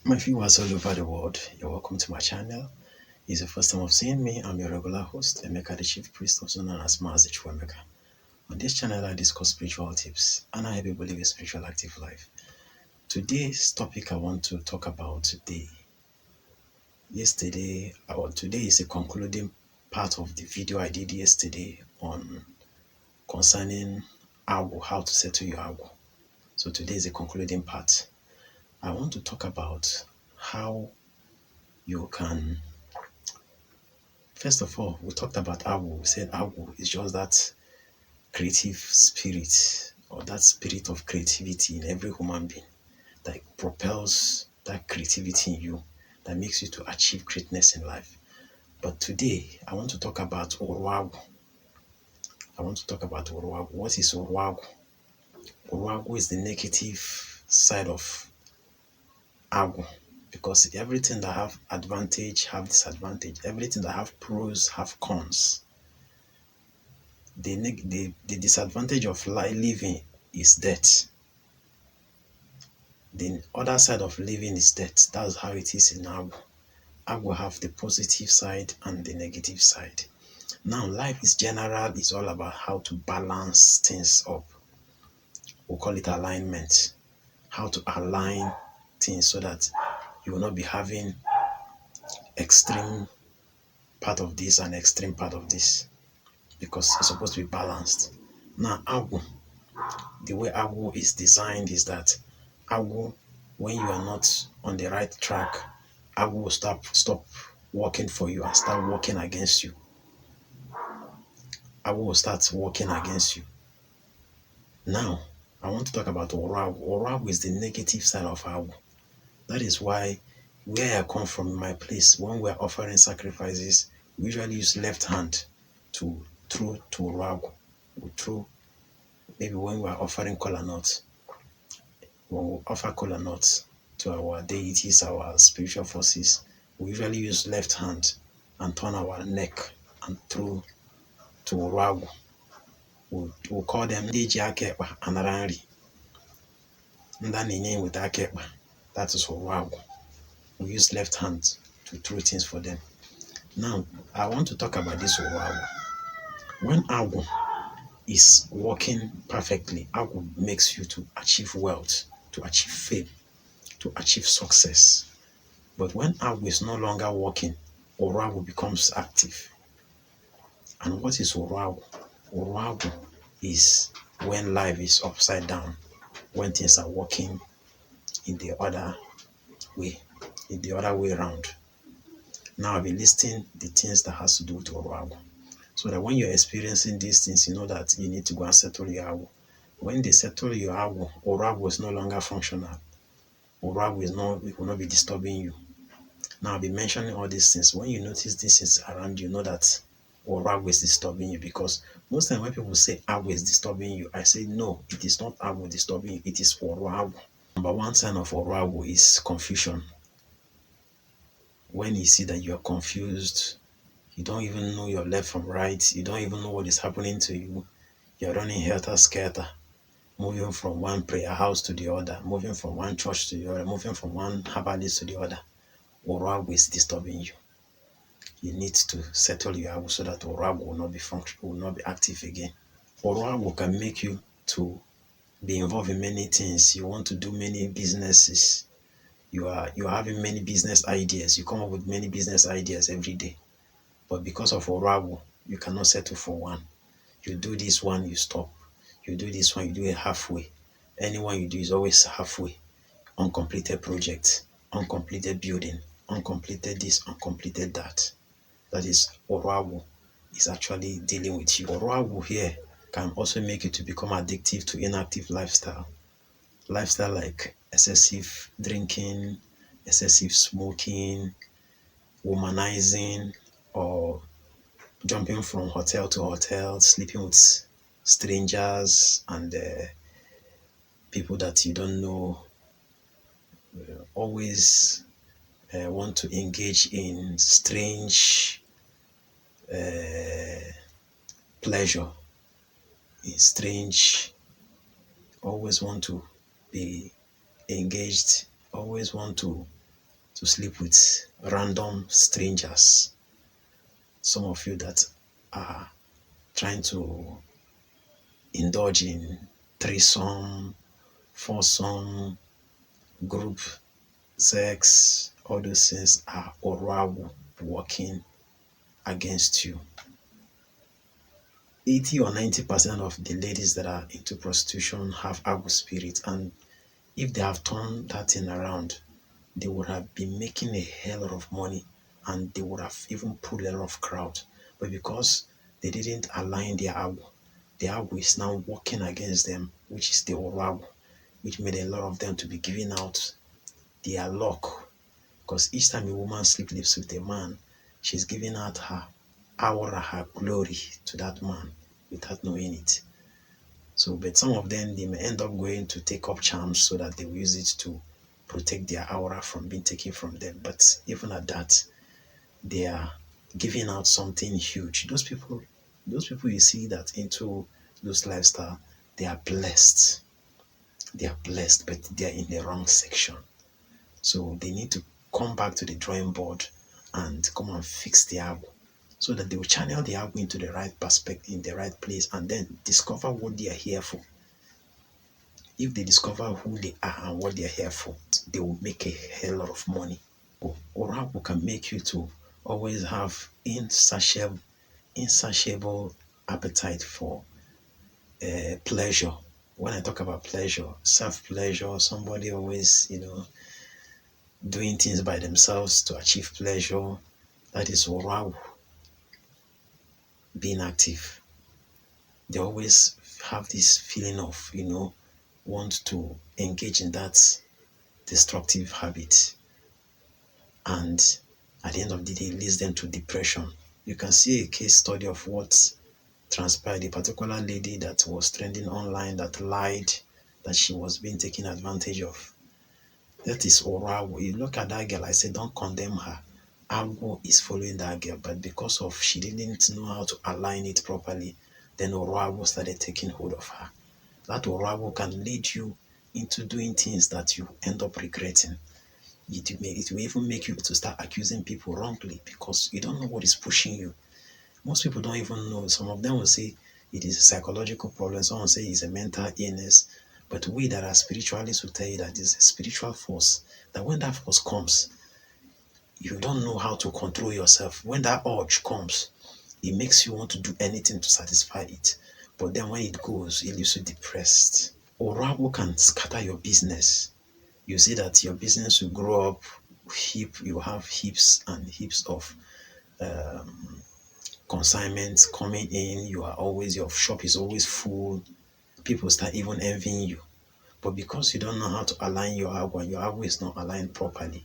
My viewers all over the world, you're welcome to my channel. It's the first time of seeing me. I'm your regular host, Emeka, the Chief Priest, also known as Master Emeka. On this channel, I discuss spiritual tips and I help people live a spiritual active life. Today's topic I want to talk about today is a concluding part of the video I did yesterday on concerning AGWU, how to settle your AGWU. So today is a concluding part. I want to talk about how you can. First of all, we talked about AGWU. We said AGWU is just that creative spirit or that spirit of creativity in every human being that propels that creativity in you, that makes you to achieve greatness in life. But today, I want to talk about URU AGWU. What is URU AGWU? URU AGWU is the negative side of AGWU, because everything that have advantage have disadvantage. Everything that have pros have cons. The disadvantage of living is death. The other side of living is death. That's how it is in AGWU. AGWU have the positive side and the negative side. Now, life is general. It's all about how to balance things up. We'll call it alignment. How to align things so that you will not be having extreme part of this and extreme part of this, because it's supposed to be balanced. Now, AGWU, the way AGWU is designed is that AGWU, when you are not on the right track, AGWU will stop working for you and start working against you. AGWU will start working against you. Now, I want to talk about URU AGWU. URU AGWU is the negative side of AGWU. That is why where I come from, in my place, when we're offering sacrifices, we usually use left hand to throw to URU AGWU. We throw, maybe when we're offering kola nuts, when we offer kola nuts to our deities, our spiritual forces, we usually use left hand and turn our neck and throw to URU AGWU. We'll call them Deji Akekpa Anaranri. Ndanine with Akekpa. That is URU AGWU. We use left hand to throw things for them. Now, I want to talk about this URU AGWU. When AGWU is working perfectly, AGWU makes you to achieve wealth, to achieve fame, to achieve success. But when AGWU is no longer working, URU AGWU becomes active. And what is URU AGWU? URU AGWU is when life is upside down, when things are working in the other way around. Now I've been listing the things that has to do with URU AGWU, so that when you're experiencing these things, you know that you need to go and settle your AGWU. When they settle your AGWU, URU AGWU is no longer functional. URU AGWU will not be disturbing you. Now I'll be mentioning all these things. When you notice these things around you, know that URU AGWU is disturbing you. Because most time when people say AGWU is disturbing you, I say no, it is not AGWU disturbing you, it is URU AGWU. Number one sign of URU AGWU is confusion. When you see that you are confused, you don't even know your left from right, you don't even know what is happening to you, you're running helter-skelter, moving from one prayer house to the other, moving from one church to the other, moving from one herbalist to the other, URU AGWU is disturbing you. You need to settle your AGWU so that URU AGWU will not be active again. URU AGWU can make you to be involved in many things. You want to do many businesses. You are having many business ideas. You come up with many business ideas every day. But because of URU AGWU, you cannot settle for one. You do this one, you stop. You do this one, you do it halfway. Anyone you do is always halfway. Uncompleted project, uncompleted building, uncompleted this, uncompleted that. That is URU AGWU is actually dealing with you. URU AGWU here can also make you to become addictive to inactive lifestyle. Lifestyle like excessive drinking, excessive smoking, womanizing, or jumping from hotel to hotel, sleeping with strangers and people that you don't know. Always want to engage in strange pleasure, in strange, always want to be engaged, always want to to sleep with random strangers. Some of you that are trying to indulge in threesome, foursome, group sex, all those things are URU AGWU working against you. 80 or 90% of the ladies that are into prostitution have AGWU spirit, and if they have turned that thing around, they would have been making a hell of money and they would have even pulled a lot of crowd. But because they didn't align their AGWU, the AGWU is now working against them, which is the URU AGWU, which made a lot of them to be giving out their luck. Because each time a woman sleeps with a man, she's giving out her aura, her glory to that man without knowing it. So, but some of them, they may end up going to take up charms so that they will use it to protect their aura from being taken from them. But even at that, they are giving out something huge. Those people you see that into those lifestyle, they are blessed. They are blessed, but they are in the wrong section. So they need to come back to the drawing board and come and fix the AGWU so that they will channel the AGWU into the right perspective, in the right place, and then discover what they are here for. If they discover who they are and what they are here for, they will make a hell of money. URU AGWU can make you to always have insatiable appetite for pleasure. When I talk about pleasure, self-pleasure, somebody always, doing things by themselves to achieve pleasure, that is URU AGWU being active. They always have this feeling of, want to engage in that destructive habit. And at the end of the day, it leads them to depression. You can see a case study of what transpired. A particular lady that was trending online that lied that she was being taken advantage of. That is URU AGWU. You look at that girl, I say, don't condemn her. AGWU is following that girl, but because of she didn't know how to align it properly, then URU AGWU started taking hold of her. That URU AGWU can lead you into doing things that you end up regretting. It will even make you to start accusing people wrongly because you don't know what is pushing you. Most people don't even know. Some of them will say it is a psychological problem. Some will say it's a mental illness. But we that are spiritualists will tell you that it's a spiritual force. That when that force comes, you don't know how to control yourself. When that urge comes, it makes you want to do anything to satisfy it. But then when it goes, it leaves you depressed. URU AGWU can scatter your business. You see that your business will grow up, you have heaps and heaps of consignments coming in. Your shop is always full. People start even envying you. But because you don't know how to align your AGWU and your AGWU is not aligned properly,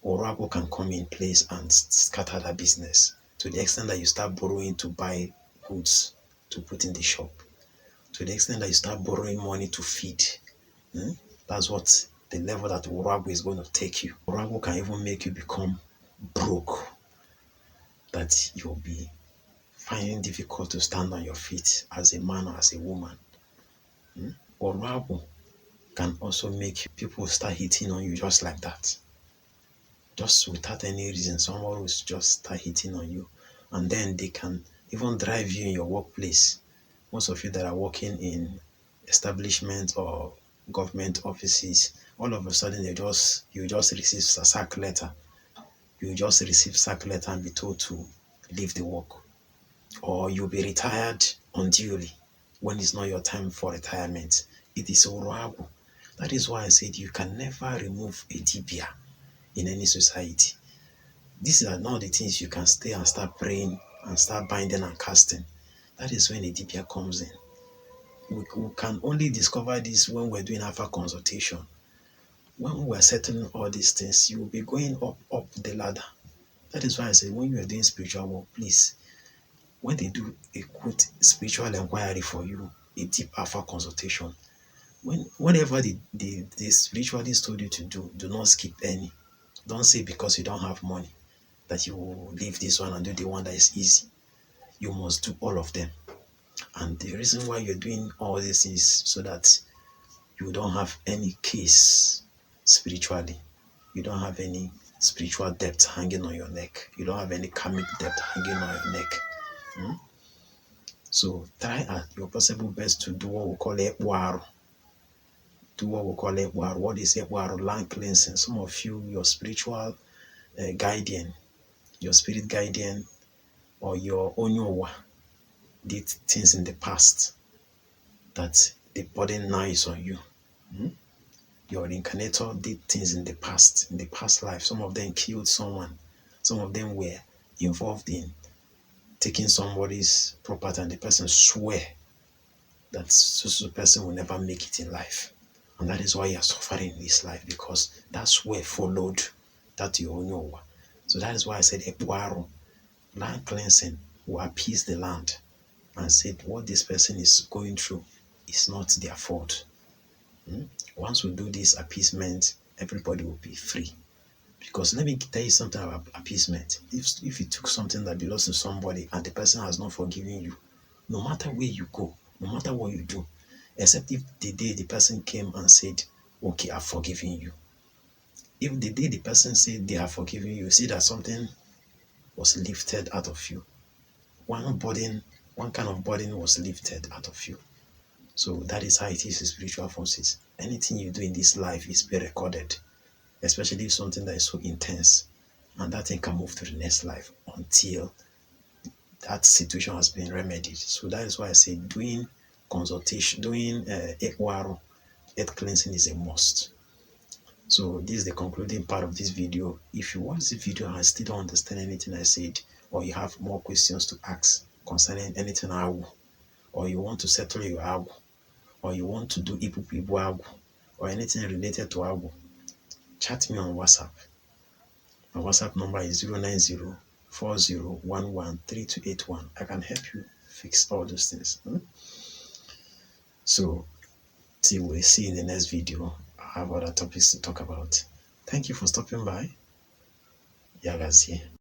URU AGWU can come in place and scatter that business to the extent that you start borrowing to buy goods to put in the shop, to the extent that you start borrowing money to feed. That's what the level that URU AGWU is going to take you. URU AGWU can even make you become broke, that you'll be finding difficult to stand on your feet as a man or as a woman. URU AGWU can also make people start hitting on you just like that. Just without any reason, someone will just start hitting on you. And then they can even drive you in your workplace. Most of you that are working in establishments or government offices, all of a sudden you just receive a sack letter. You just receive sack letter and be told to leave the work. Or you'll be retired unduly when it's not your time for retirement. It is URU AGWU. That is why I said you can never remove a dibia in any society. These are not the things you can stay and start praying and start binding and casting. That is when a dibia comes in. We can only discover this when we're doing alpha consultation. When we're settling all these things, you will be going up the ladder. That is why I say when you are doing spiritual work, please, when they do a good spiritual inquiry for you, a deep alpha consultation, whatever the spiritualist told you to do not skip any. Don't say because you don't have money that you will leave this one and do the one that is easy. You must do all of them. And the reason why you're doing all this is so that you don't have any case spiritually. You don't have any spiritual debt hanging on your neck. You don't have any karmic debt hanging on your neck. So try at your possible best to do what we call Ekwaru. Do what we call Ekwaru. What is Ekwaru? Land cleansing. Some of you, your spiritual guardian, your spirit guardian, or your onyowa did things in the past that the burden now is on you. Your reincarnator did things in the past life. Some of them killed someone. Some of them were involved in taking somebody's property, and the person swear that so person will never make it in life. And that is why you are suffering in this life, because that swear followed that you all know. So that is why I said Epuaro, land cleansing will appease the land and said what this person is going through is not their fault. Once we do this appeasement, everybody will be free. Because let me tell you something about appeasement. If you took something that belongs to somebody and the person has not forgiven you, no matter where you go, no matter what you do, except if the day the person came and said, okay, I've forgiven you. If the day the person said they have forgiven you, see that something was lifted out of you. One burden, one kind of burden was lifted out of you. So that is how it is with spiritual forces. Anything you do in this life is being recorded, especially if something that is so intense. And that thing can move to the next life until that situation has been remedied. So that is why I say doing consultation, doing earth cleansing is a must. So this is the concluding part of this video. If you watch this video and still don't understand anything I said, or you have more questions to ask concerning anything AGWU, or you want to settle your AGWU, or you want to do Ipupu AGWU, or anything related to AGWU, chat me on WhatsApp. My WhatsApp number is 090-4011-3281. I can help you fix all those things. So, till we see in the next video, I have other topics to talk about. Thank you for stopping by. Yagazie.